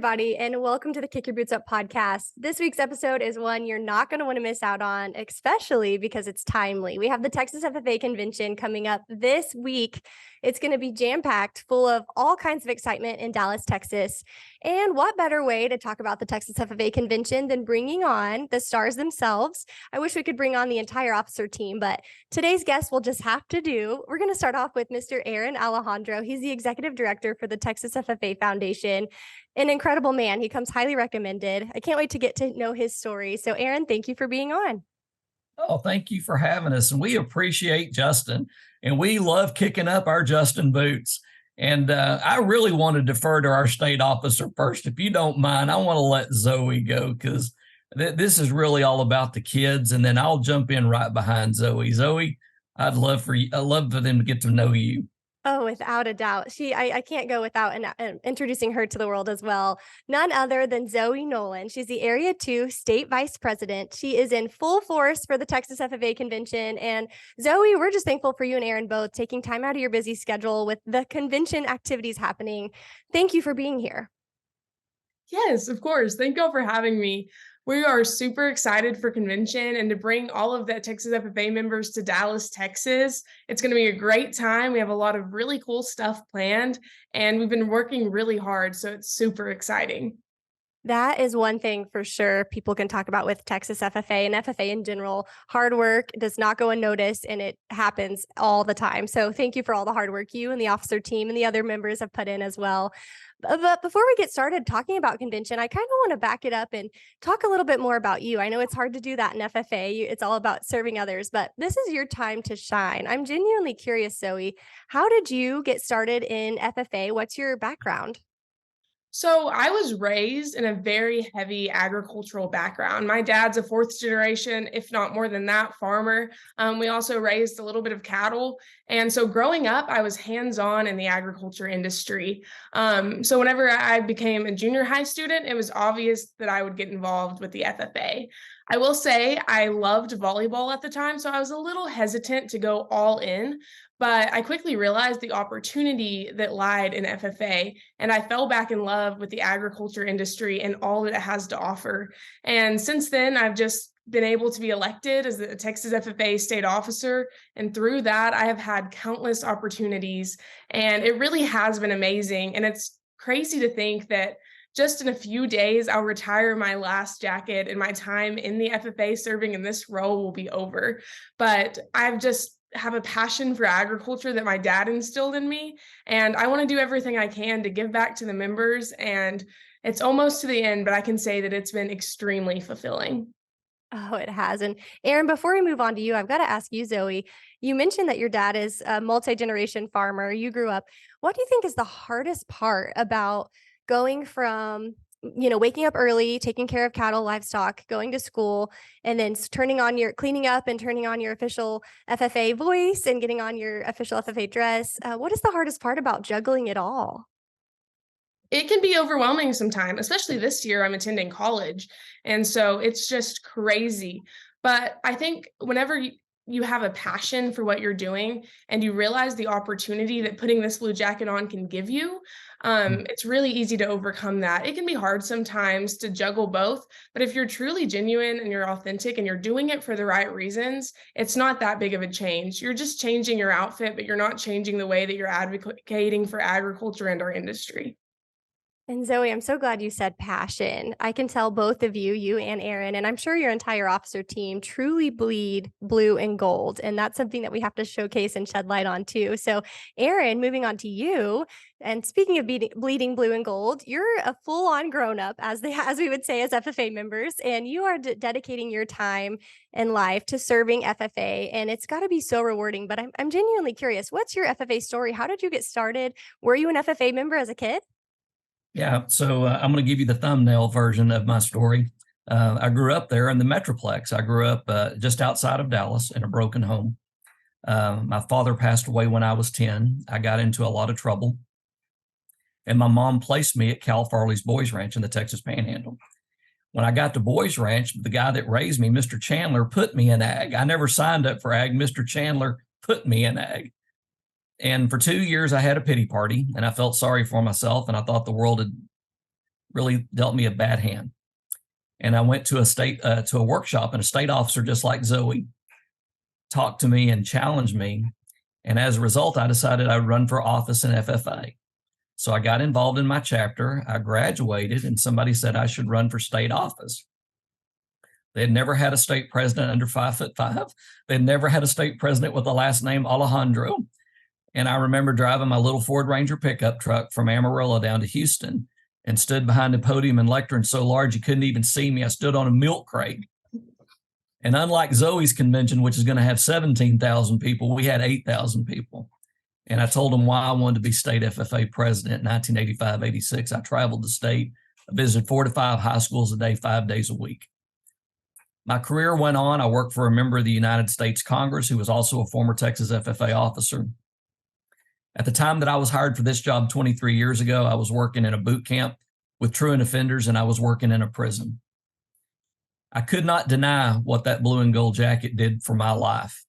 Everybody, and welcome to the Kick Your Boots Up podcast. This week's episode is one you're not going to want to miss out on, especially because it's timely. We have the Texas FFA Convention coming up this week. It's going to be jam-packed, full of all kinds of excitement in Dallas, Texas. And what better way to talk about the Texas FFA Convention than bringing on the stars themselves? I wish we could bring on the entire officer team, but today's guest will just have to do. We're going to start off with Mr. Aaron Alejandro. He's the executive director for the Texas FFA Foundation. An incredible man. He comes highly recommended. I can't wait to get to know his story. So Aaron, thank you for being on. Oh, thank you for having us. And we appreciate Justin, and we love kicking up our Justin boots. And I really want to defer to our state officer first. If you don't mind, I want to let Zoe go because this is really all about the kids. And then I'll jump in right behind Zoe. Zoe, I'd love for them to get to know you. Oh, without a doubt. I can't go without introducing her to the world as well. None other than Zoee Nolan. She's the Area 2 State Vice President. She is in full force for the Texas FFA Convention. And Zoe, we're just thankful for you and Aaron both taking time out of your busy schedule with the convention activities happening. Thank you for being here. Yes, of course. Thank you all for having me. We are super excited for convention and to bring all of the Texas FFA members to Dallas, Texas. It's going to be a great time. We have a lot of really cool stuff planned, and we've been working really hard, so it's super exciting. That is one thing for sure people can talk about with Texas FFA and FFA in general. Hard work does not go unnoticed, and it happens all the time. So thank you for all the hard work you and the officer team and the other members have put in as well. But before we get started talking about convention, I kind of want to back it up and talk a little bit more about you. I know it's hard to do that in FFA. It's all about serving others, but this is your time to shine. I'm genuinely curious, Zoe, how did you get started in FFA? What's your background? So I was raised in a very heavy agricultural background. My dad's a fourth generation, if not more than that, farmer. We also raised a little bit of cattle. And so growing up, I was hands-on in the agriculture industry. So whenever I became a junior high student, it was obvious that I would get involved with the FFA. I will say I loved volleyball at the time, so I was a little hesitant to go all in, but I quickly realized the opportunity that lied in FFA, and I fell back in love with the agriculture industry and all that it has to offer. And since then, I've just been able to be elected as the Texas FFA state officer, and through that, I have had countless opportunities, and it really has been amazing. And it's crazy to think that just in a few days, I'll retire my last jacket and my time in the FFA serving in this role will be over. But I've just have a passion for agriculture that my dad instilled in me. And I want to do everything I can to give back to the members. And it's almost to the end, but I can say that it's been extremely fulfilling. Oh, it has. And Aaron, before we move on to you, I've got to ask you, Zoe, you mentioned that your dad is a multi-generation farmer. You grew up. What do you think is the hardest part about going from, waking up early, taking care of cattle, livestock, going to school, and then cleaning up and turning on your official FFA voice and getting on your official FFA dress? What is the hardest part about juggling it all? It can be overwhelming sometimes, especially this year I'm attending college. And so it's just crazy. But I think whenever you have a passion for what you're doing and you realize the opportunity that putting this blue jacket on can give you, it's really easy to overcome that. It can be hard sometimes to juggle both, but if you're truly genuine and you're authentic and you're doing it for the right reasons, it's not that big of a change. You're just changing your outfit, but you're not changing the way that you're advocating for agriculture and our industry. And Zoe, I'm so glad you said passion. I can tell both of you and Aaron, and I'm sure your entire officer team truly bleed blue and gold. And that's something that we have to showcase and shed light on too. So Aaron, moving on to you. And speaking of bleeding blue and gold, you're a full-on grown-up, as we would say as FFA members, and you are dedicating your time and life to serving FFA. And it's got to be so rewarding. But I'm genuinely curious, what's your FFA story? How did you get started? Were you an FFA member as a kid? Yeah, so I'm going to give you the thumbnail version of my story. I grew up there in the Metroplex. I grew up just outside of Dallas in a broken home. My father passed away when I was 10. I got into a lot of trouble. And my mom placed me at Cal Farley's Boys Ranch in the Texas Panhandle. When I got to Boys Ranch, the guy that raised me, Mr. Chandler, put me in ag. I never signed up for ag. Mr. Chandler put me in ag. And for 2 years, I had a pity party, and I felt sorry for myself, and I thought the world had really dealt me a bad hand. And I went to a workshop, and a state officer just like Zoe talked to me and challenged me. And as a result, I decided I'd run for office in FFA. So I got involved in my chapter. I graduated, and somebody said I should run for state office. They had never had a state president under 5'5". They'd never had a state president with the last name Alejandro. And I remember driving my little Ford Ranger pickup truck from Amarillo down to Houston and stood behind the podium and lectern so large you couldn't even see me. I stood on a milk crate. And unlike Zoe's convention, which is going to have 17,000 people, we had 8,000 people. And I told them why I wanted to be state FFA president in 1985-86. I traveled the state. I visited 4 to 5 high schools a day, 5 days a week. My career went on. I worked for a member of the United States Congress who was also a former Texas FFA officer. At the time that I was hired for this job 23 years ago, I was working in a boot camp with truant offenders, and I was working in a prison. I could not deny what that blue and gold jacket did for my life.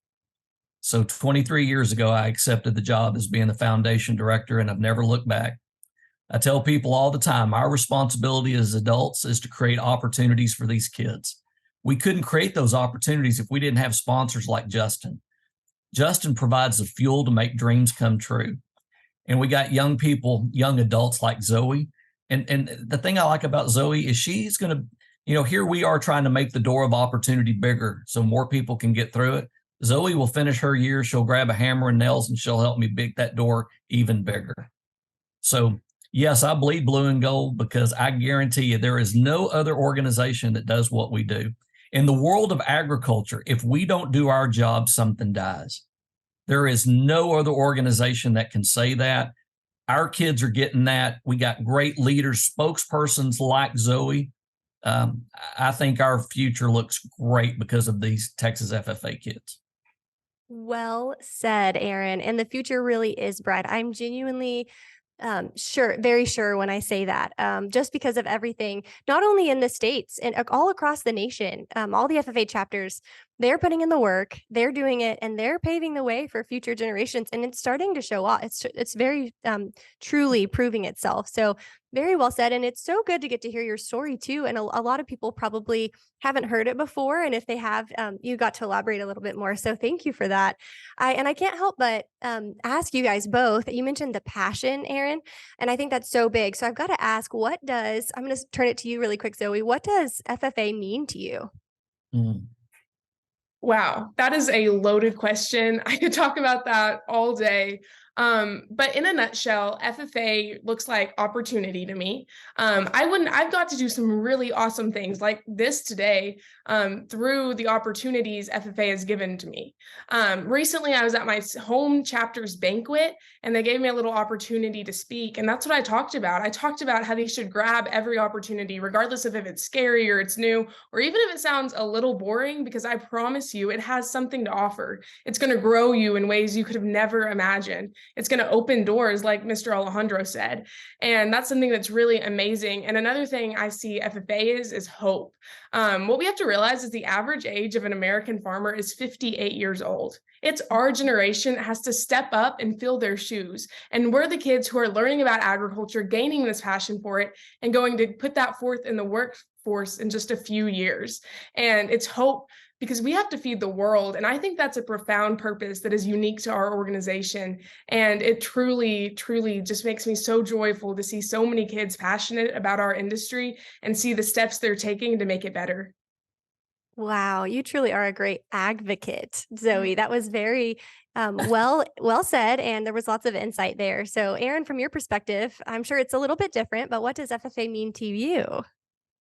So 23 years ago, I accepted the job as being the foundation director, and I've never looked back. I tell people all the time, our responsibility as adults is to create opportunities for these kids. We couldn't create those opportunities if we didn't have sponsors like Justin. Justin provides the fuel to make dreams come true. And we got young people, young adults like Zoe. And the thing I like about Zoe is she's going to, here we are trying to make the door of opportunity bigger so more people can get through it. Zoe will finish her year. She'll grab a hammer and nails and she'll help me make that door even bigger. So yes, I bleed blue and gold because I guarantee you there is no other organization that does what we do. In the world of agriculture, if we don't do our job, something dies. There is no other organization that can say that. Our kids are getting that. We got great leaders, spokespersons like Zoe. I think our future looks great because of these Texas FFA kids. Well said, Aaron. And the future really is bright. I'm genuinely sure, very sure when I say that, just because of everything, not only in the States and all across the nation, all the FFA chapters, they're putting in the work, they're doing it, and they're paving the way for future generations. And it's starting to show off. It's very truly proving itself. So very well said. And it's so good to get to hear your story too. And a lot of people probably haven't heard it before. And if they have, you got to elaborate a little bit more. So thank you for that. I can't help but ask you guys both. You mentioned the passion, Aaron, and I think that's so big. So I've got to ask, I'm going to turn it to you really quick, Zoe. What does FFA mean to you? Wow, that is a loaded question. I could talk about that all day. But in a nutshell, FFA looks like opportunity to me. I've got to do some really awesome things like this today through the opportunities FFA has given to me. Recently, I was at my home chapter's banquet, and they gave me a little opportunity to speak. And that's what I talked about. I talked about how they should grab every opportunity, regardless of if it's scary or it's new, or even if it sounds a little boring, because I promise you, it has something to offer. It's going to grow you in ways you could have never imagined. It's going to open doors, like Mr. Alejandro said. And that's something that's really amazing. And another thing I see FFA is hope. What we have to realize is the average age of an American farmer is 58 years old. It's our generation that has to step up and fill their shoes. And we're the kids who are learning about agriculture, gaining this passion for it, and going to put that forth in the workforce in just a few years. And it's hope, because we have to feed the world. And I think that's a profound purpose that is unique to our organization. And it truly, truly just makes me so joyful to see so many kids passionate about our industry and see the steps they're taking to make it better. Wow, you truly are a great advocate, Zoe. That was very well said, and there was lots of insight there. So Aaron, from your perspective, I'm sure it's a little bit different, but what does FFA mean to you?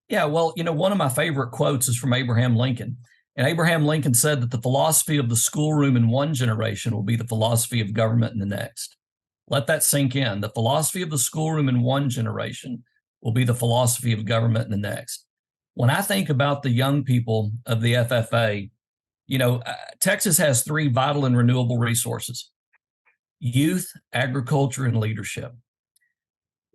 Yeah, well, one of my favorite quotes is from Abraham Lincoln. And Abraham Lincoln said that the philosophy of the schoolroom in one generation will be the philosophy of government in the next. Let that sink in. The philosophy of the schoolroom in one generation will be the philosophy of government in the next. When I think about the young people of the FFA, Texas has 3 vital and renewable resources: youth, agriculture, and leadership.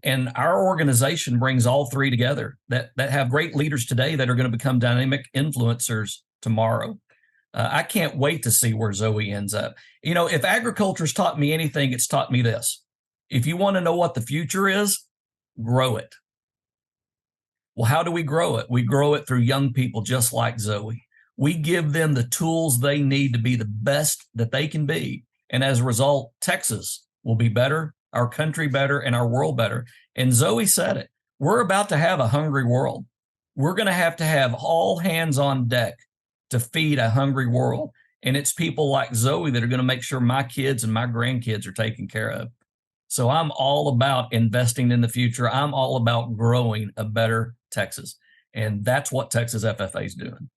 And our organization brings all 3 together that have great leaders today that are going to become dynamic influencers tomorrow. I can't wait to see where Zoe ends up. If agriculture's taught me anything, it's taught me this. If you want to know what the future is, grow it. Well, how do we grow it? We grow it through young people just like Zoe. We give them the tools they need to be the best that they can be. And as a result, Texas will be better, our country better, and our world better. And Zoe said it. We're about to have a hungry world. We're going to have all hands on deck to feed a hungry world. And it's people like Zoe that are going to make sure my kids and my grandkids are taken care of. So I'm all about investing in the future. I'm all about growing a better Texas. And that's what Texas FFA is doing.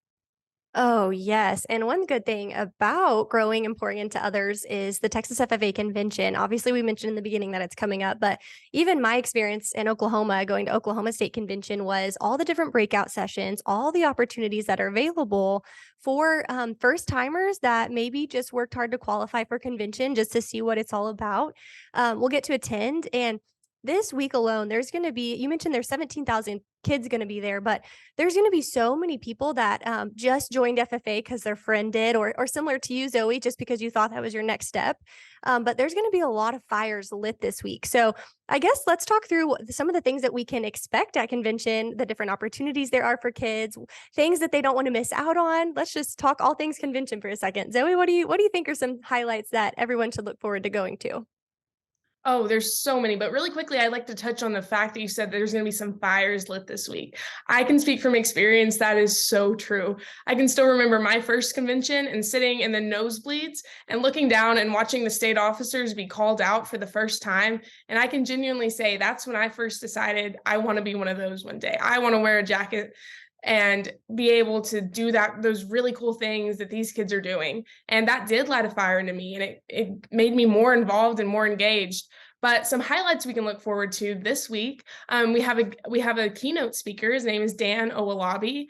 Oh, yes. And one good thing about growing and pouring into others is the Texas FFA Convention. Obviously, we mentioned in the beginning that it's coming up, but even my experience in Oklahoma, going to Oklahoma State Convention, was all the different breakout sessions, all the opportunities that are available for first timers that maybe just worked hard to qualify for convention just to see what it's all about. We'll get to attend. And this week alone, there's going to be, you mentioned there's 17,000 kids going to be there, but there's going to be so many people that just joined FFA because their friend did, or similar to you, Zoe, just because you thought that was your next step. But there's going to be a lot of fires lit this week. So I guess let's talk through some of the things that we can expect at convention, the different opportunities there are for kids, things that they don't want to miss out on. Let's just talk all things convention for a second. Zoe, what do you think are some highlights that everyone should look forward to going to? Oh, there's so many, but really quickly, I'd like to touch on the fact that you said there's going to be some fires lit this week. I can speak from experience. That is so true. I can still remember my first convention and sitting in the nosebleeds and looking down and watching the state officers be called out for the first time. And I can genuinely say that's when I first decided I want to be one of those one day. I want to wear a jacket and be able to do those really cool things that these kids are doing. And that did light a fire into me, and it made me more involved and more engaged. But some highlights we can look forward to this week. We have a keynote speaker. His name is Dan Owolabi.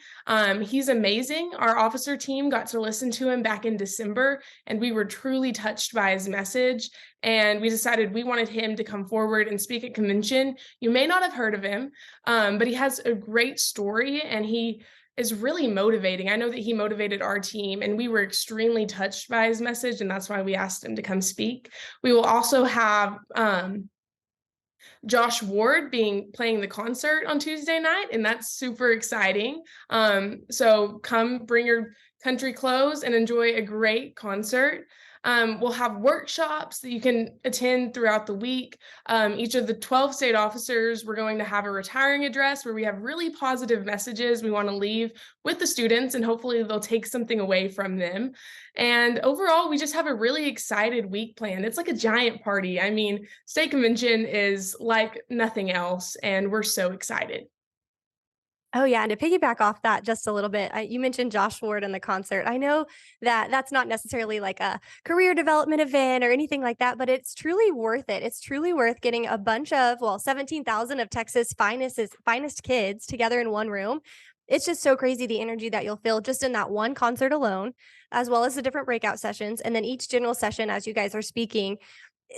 He's amazing. Our officer team got to listen to him back in December, and we were truly touched by his message. And we decided we wanted him to come forward and speak at convention. You may not have heard of him, but he has a great story, and he is really motivating. I know that he motivated our team, and we were extremely touched by his message, and that's why we asked him to come speak. We will also have Josh Ward playing the concert on Tuesday night, and that's super exciting. So come bring your country clothes and enjoy a great concert. We'll have workshops that you can attend throughout the week. Each of the 12 state officers, we're going to have a retiring address where we have really positive messages we want to leave with the students, and hopefully they'll take something away from them. And overall, we just have a really excited week planned. It's like a giant party. I mean, state convention is like nothing else, and we're so excited. Oh, yeah. And to piggyback off that just a little bit, you mentioned Josh Ward and the concert. I know that that's not necessarily like a career development event or anything like that, but it's truly worth it. It's truly worth getting a bunch of, 17,000 of Texas finest kids together in one room. It's just so crazy the energy that you'll feel just in that one concert alone, as well as the different breakout sessions. And then each general session, as you guys are speaking,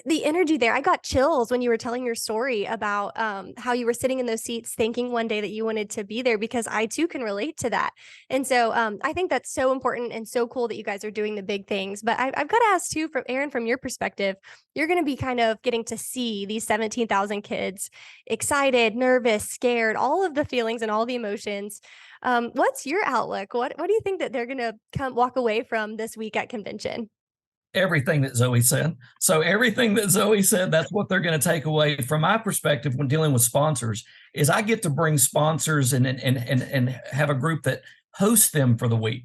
the energy there. I got chills when you were telling your story about how you were sitting in those seats thinking one day that you wanted to be there, because I too can relate to that. And so I think that's so important and so cool that you guys are doing the big things. But I've got to ask too, from Aaron, from your perspective, you're going to be kind of getting to see these 17,000 kids excited, nervous, scared, all of the feelings and all the emotions. What's your outlook? What do you think that they're going to walk away from this week at convention? Everything that Zoe said. So everything that Zoe said, that's what they're going to take away. From my perspective, when dealing with sponsors, is I get to bring sponsors and have a group that hosts them for the week.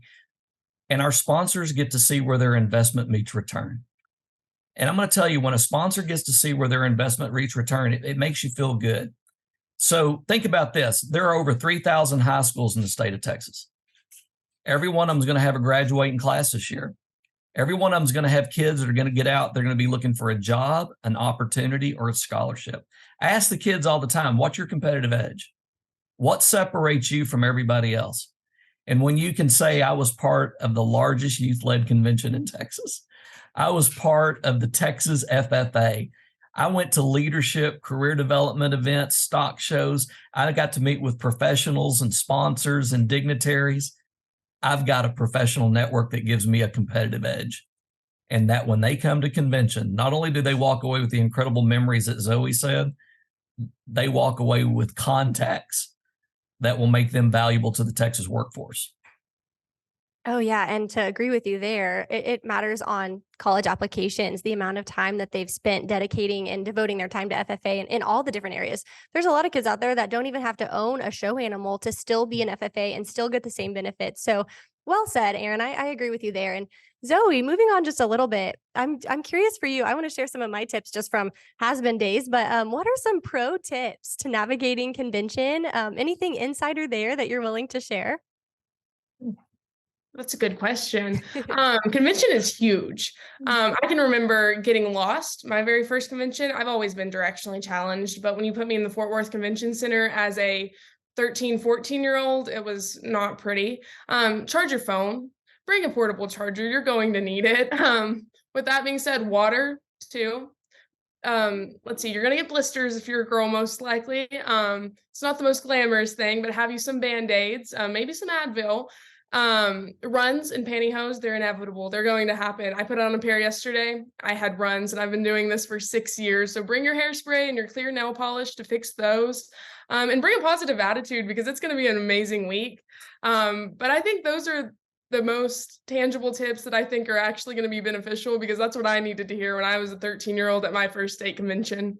And our sponsors get to see where their investment meets return. And I'm going to tell you, when a sponsor gets to see where their investment meets return, it makes you feel good. So think about this. There are over 3,000 high schools in the state of Texas. Every one of them is going to have a graduating class this year. Every one of them is going to have kids that are going to get out. They're going to be looking for a job, an opportunity, or a scholarship. I ask the kids all the time, what's your competitive edge? What separates you from everybody else? And when you can say, I was part of the largest youth-led convention in Texas, I was part of the Texas FFA. I went to leadership, career development events, stock shows. I got to meet with professionals and sponsors and dignitaries. I've got a professional network that gives me a competitive edge. And that when they come to convention, not only do they walk away with the incredible memories that Zoe said, they walk away with contacts that will make them valuable to the Texas workforce. Oh, yeah. And to agree with you there, it matters on college applications, the amount of time that they've spent dedicating and devoting their time to FFA and in all the different areas. There's a lot of kids out there that don't even have to own a show animal to still be an FFA and still get the same benefits. So well said, Aaron. I agree with you there. And Zoe, moving on just a little bit, I'm curious for you. I want to share some of my tips just from has-been days, but what are some pro tips to navigating convention? Anything insider there that you're willing to share? That's a good question. Convention is huge. I can remember getting lost my very first convention. I've always been directionally challenged, but when you put me in the Fort Worth Convention Center as a 13, 14-year-old, it was not pretty. Charge your phone, bring a portable charger. You're going to need it. With that being said, water too. Let's see, you're gonna get blisters if you're a girl, most likely. It's not the most glamorous thing, but have you some Band-Aids, maybe some Advil. Runs and pantyhose, they're inevitable. They're going to happen. I put on a pair yesterday. I had runs and I've been doing this for 6 years. So bring your hairspray and your clear nail polish to fix those. And bring a positive attitude because it's going to be an amazing week. But I think those are the most tangible tips that I think are actually going to be beneficial because that's what I needed to hear when I was a 13-year-old at my first state convention.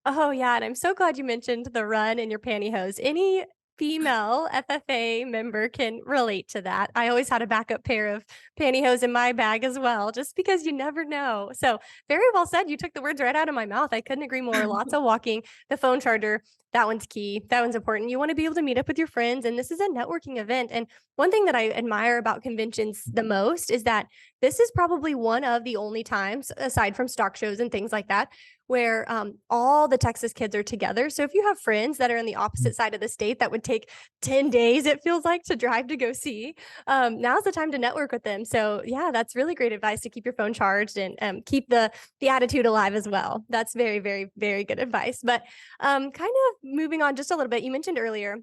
Oh, yeah, and I'm so glad you mentioned the run and your pantyhose. Any female FFA member can relate to that. I always had a backup pair of pantyhose in my bag as well, just because you never know. So very well said. You took the words right out of my mouth. I couldn't agree more. Lots of walking, the phone charger, that one's key. That one's important. You want to be able to meet up with your friends, and this is a networking event. And one thing that I admire about conventions the most is that this is probably one of the only times, aside from stock shows and things like that, where all the Texas kids are together. So if you have friends that are in the opposite side of the state that would take 10 days, it feels like, to drive to go see, now's the time to network with them. So yeah, that's really great advice to keep your phone charged and keep the attitude alive as well. That's very, very, very good advice. But kind of moving on just a little bit, you mentioned earlier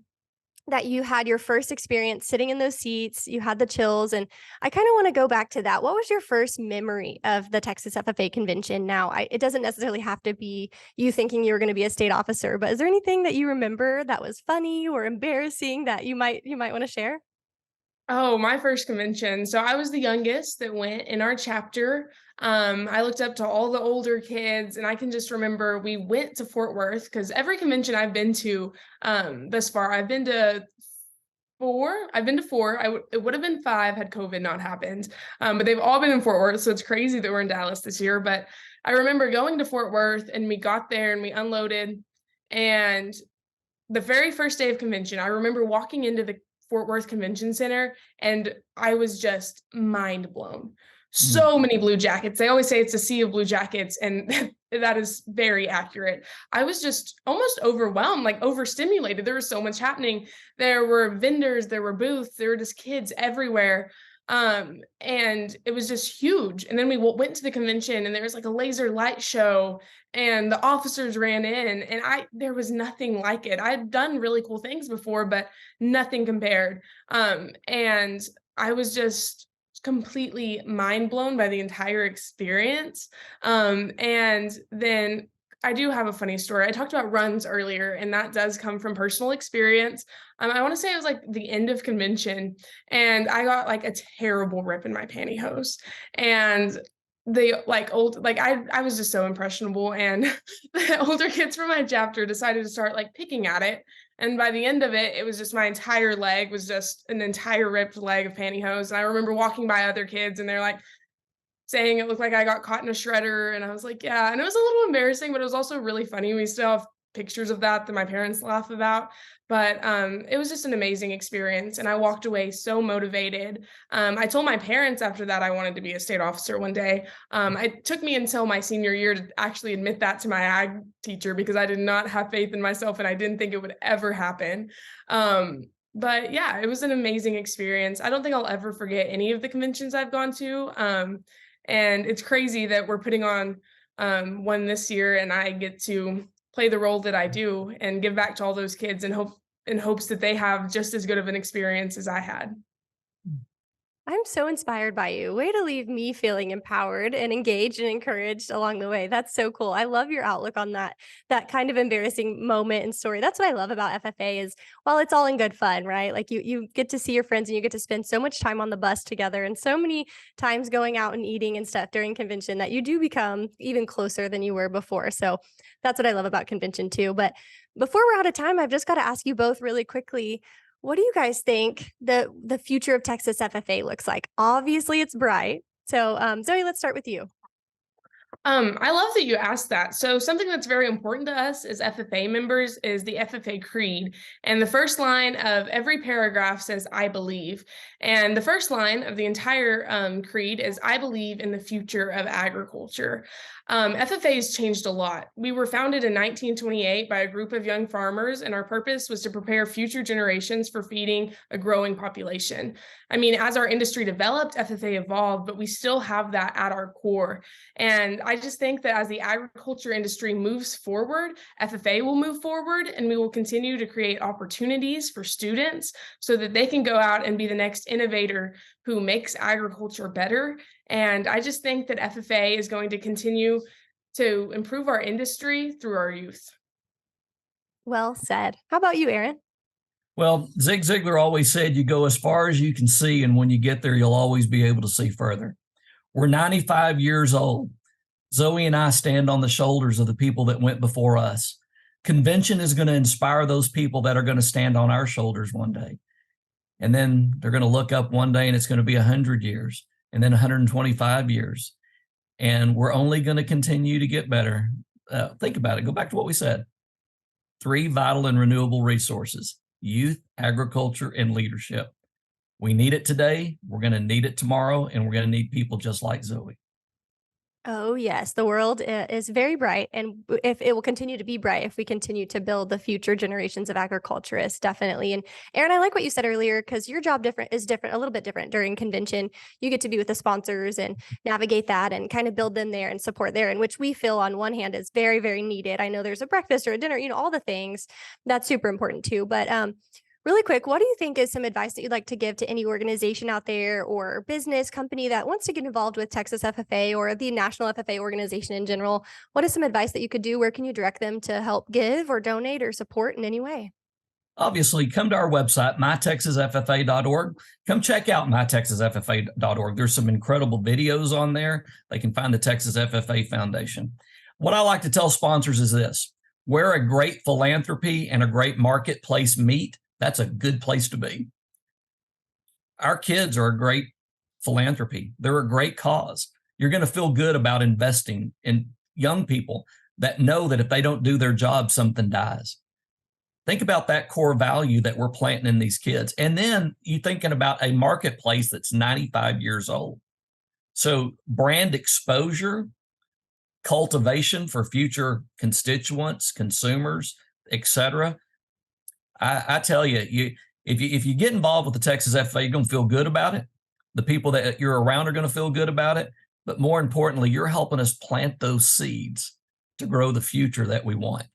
that you had your first experience sitting in those seats, you had the chills, and I kind of want to go back to that. What was your first memory of the Texas FFA convention? Now, it doesn't necessarily have to be you thinking you were going to be a state officer, but is there anything that you remember that was funny or embarrassing that you might want to share? Oh, my first convention. So I was the youngest that went in our chapter. I looked up to all the older kids, and I can just remember we went to Fort Worth because every convention I've been to thus far, I've been to four. I've been to four. It would have been five had COVID not happened. But they've all been in Fort Worth, so it's crazy that we're in Dallas this year. But I remember going to Fort Worth, and we got there and we unloaded, and the very first day of convention, I remember walking into the Fort Worth Convention Center and I was just mind blown. So many blue jackets. They always say it's a sea of blue jackets, and that is very accurate. I was just almost overwhelmed, like overstimulated. There was so much happening. There were vendors, there were booths, there were just kids everywhere. And it was just huge. And then we went to the convention and there was like a laser light show and the officers ran in and there was nothing like it. I'd done really cool things before, but nothing compared. And I was just completely mind blown by the entire experience. And then I do have a funny story. I talked about runs earlier, and that does come from personal experience. I want to say it was like the end of convention, and I got like a terrible rip in my pantyhose. And I was just so impressionable, and the older kids from my chapter decided to start like picking at it. And by the end of it, it was just my entire leg was just an entire ripped leg of pantyhose. And I remember walking by other kids, and they're like, saying it looked like I got caught in a shredder. And I was like, yeah. And it was a little embarrassing, but it was also really funny. We still have pictures of that my parents laugh about. But it was just an amazing experience. And I walked away so motivated. I told my parents after that I wanted to be a state officer one day. It took me until my senior year to actually admit that to my ag teacher because I did not have faith in myself and I didn't think it would ever happen. But yeah, it was an amazing experience. I don't think I'll ever forget any of the conventions I've gone to. And it's crazy that we're putting on one this year and I get to play the role that I do and give back to all those kids and in hopes that they have just as good of an experience as I had. I'm so inspired by you. Way to leave me feeling empowered and engaged and encouraged along the way. That's so cool. I love your outlook on that kind of embarrassing moment and story. That's what I love about FFA is while it's all in good fun, right? Like you get to see your friends and you get to spend so much time on the bus together and so many times going out and eating and stuff during convention that you do become even closer than you were before. So that's what I love about convention too. But before we're out of time, I've just got to ask you both really quickly, what do you guys think the future of Texas FFA looks like? Obviously, it's bright. So, Zoe, let's start with you. I love that you asked that. So something that's very important to us as FFA members is the FFA Creed. And the first line of every paragraph says, I believe. And the first line of the entire creed is, I believe in the future of agriculture. FFA has changed a lot. We were founded in 1928 by a group of young farmers, and our purpose was to prepare future generations for feeding a growing population. I mean, as our industry developed, FFA evolved, but we still have that at our core. And I just think that as the agriculture industry moves forward, FFA will move forward, and we will continue to create opportunities for students so that they can go out and be the next innovator who makes agriculture better. And I just think that FFA is going to continue to improve our industry through our youth. Well said. How about you, Aaron? Well, Zig Ziglar always said you go as far as you can see, and when you get there, you'll always be able to see further. We're 95 years old. Zoe and I stand on the shoulders of the people that went before us. Convention is going to inspire those people that are going to stand on our shoulders one day. And then they're going to look up one day and it's going to be 100 years and then 125 years. And we're only going to continue to get better. Think about it. Go back to what we said. 3 vital and renewable resources: youth, agriculture, and leadership. We need it today. We're going to need it tomorrow. And we're going to need people just like Zoe. Oh, yes. The world is very bright, and if it will continue to be bright if we continue to build the future generations of agriculturists, definitely. And Aaron, I like what you said earlier because your job is different, a little bit different during convention. You get to be with the sponsors and navigate that and kind of build them there and support there, and which we feel on one hand is very, very needed. I know there's a breakfast or a dinner, all the things that's super important too. But really quick, what do you think is some advice that you'd like to give to any organization out there or business company that wants to get involved with Texas FFA or the National FFA organization in general? What is some advice that you could do? Where can you direct them to help give or donate or support in any way? Obviously, come to our website, mytexasffa.org. Come check out mytexasffa.org. There's some incredible videos on there. They can find the Texas FFA Foundation. What I like to tell sponsors is this: where a great philanthropy and a great marketplace meet, that's a good place to be. Our kids are a great philanthropy. They're a great cause. You're going to feel good about investing in young people that know that if they don't do their job, something dies. Think about that core value that we're planting in these kids. And then you're thinking about a marketplace that's 95 years old. So brand exposure, cultivation for future constituents, consumers, et cetera. I tell you, if you get involved with the Texas FFA, you're going to feel good about it. The people that you're around are going to feel good about it. But more importantly, you're helping us plant those seeds to grow the future that we want.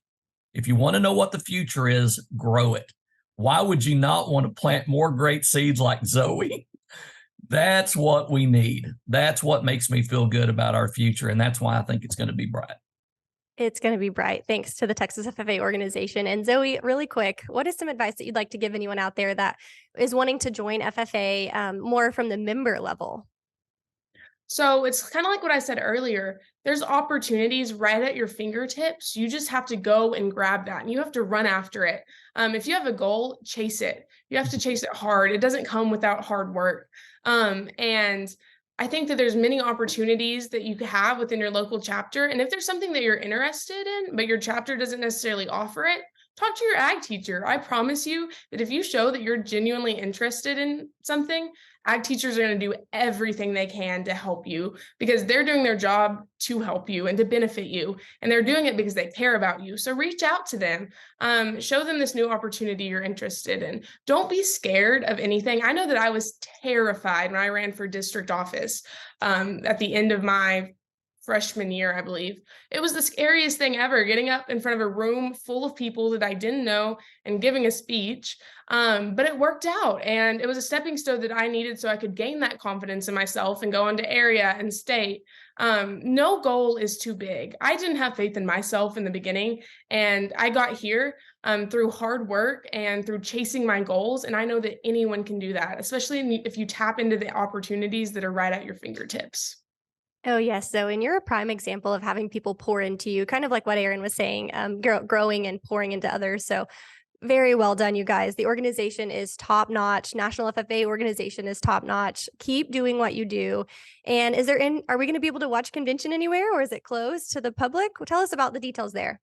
If you want to know what the future is, grow it. Why would you not want to plant more great seeds like Zoe? That's what we need. That's what makes me feel good about our future. And that's why I think it's going to be bright. It's going to be bright, thanks to the Texas FFA organization. And Zoe, really quick, what is some advice that you'd like to give anyone out there that is wanting to join FFA more from the member level? So it's kind of like what I said earlier. There's opportunities right at your fingertips. You just have to go and grab that, and you have to run after it. If you have a goal, chase it. You have to chase it hard. It doesn't come without hard work. And I think that there's many opportunities that you have within your local chapter. And if there's something that you're interested in, but your chapter doesn't necessarily offer it, talk to your ag teacher. I promise you that if you show that you're genuinely interested in something, ag teachers are going to do everything they can to help you because they're doing their job to help you and to benefit you. And they're doing it because they care about you. So reach out to them, show them this new opportunity you're interested in. Don't be scared of anything. I know that I was terrified when I ran for district office at the end of my freshman year, I believe. It was the scariest thing ever, getting up in front of a room full of people that I didn't know and giving a speech. But it worked out, and it was a stepping stone that I needed so I could gain that confidence in myself and go into area and state. No goal is too big. I didn't have faith in myself in the beginning, and I got here through hard work and through chasing my goals. And I know that anyone can do that, especially if you tap into the opportunities that are right at your fingertips. Oh, yes. So, and you're a prime example of having people pour into you, kind of like what Aaron was saying, growing and pouring into others. So, very well done, you guys. The organization is top notch. National FFA organization is top notch. Keep doing what you do. And are we going to be able to watch convention anywhere, or is it closed to the public? Tell us about the details there.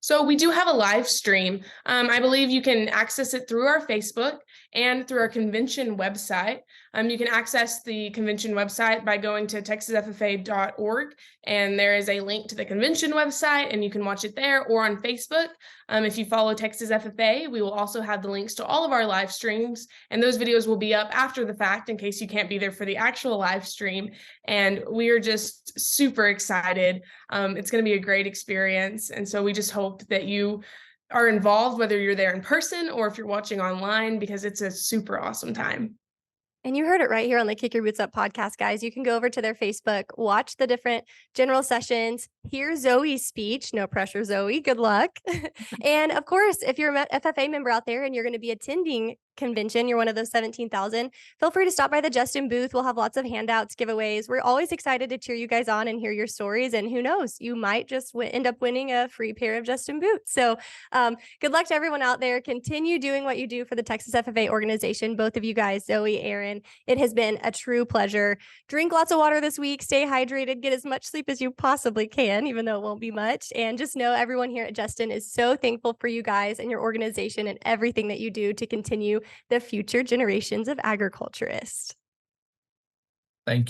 So we do have a live stream. I believe you can access it through our Facebook and through our convention website. You can access the convention website by going to texasffa.org, and there is a link to the convention website, and you can watch it there or on Facebook. If you follow Texas FFA, we will also have the links to all of our live streams, and those videos will be up after the fact in case you can't be there for the actual live stream. And we are just super excited. It's going to be a great experience, and so we just hope that you are involved, whether you're there in person or if you're watching online, because it's a super awesome time. And you heard it right here on the Kick Your Boots Up podcast, guys. You can go over to their Facebook, watch the different general sessions, hear Zoe's speech. No pressure, Zoe. Good luck. And of course, if you're an FFA member out there and you're going to be attending convention, you're one of those 17,000, feel free to stop by the Justin booth. We'll have lots of handouts, giveaways. We're always excited to cheer you guys on and hear your stories. And who knows, you might just end up winning a free pair of Justin boots. So good luck to everyone out there. Continue doing what you do for the Texas FFA organization. Both of you guys, Zoe, Aaron, it has been a true pleasure. Drink lots of water this week. Stay hydrated. Get as much sleep as you possibly can, even though it won't be much. And just know everyone here at Justin is so thankful for you guys and your organization and everything that you do to continue the future generations of agriculturists.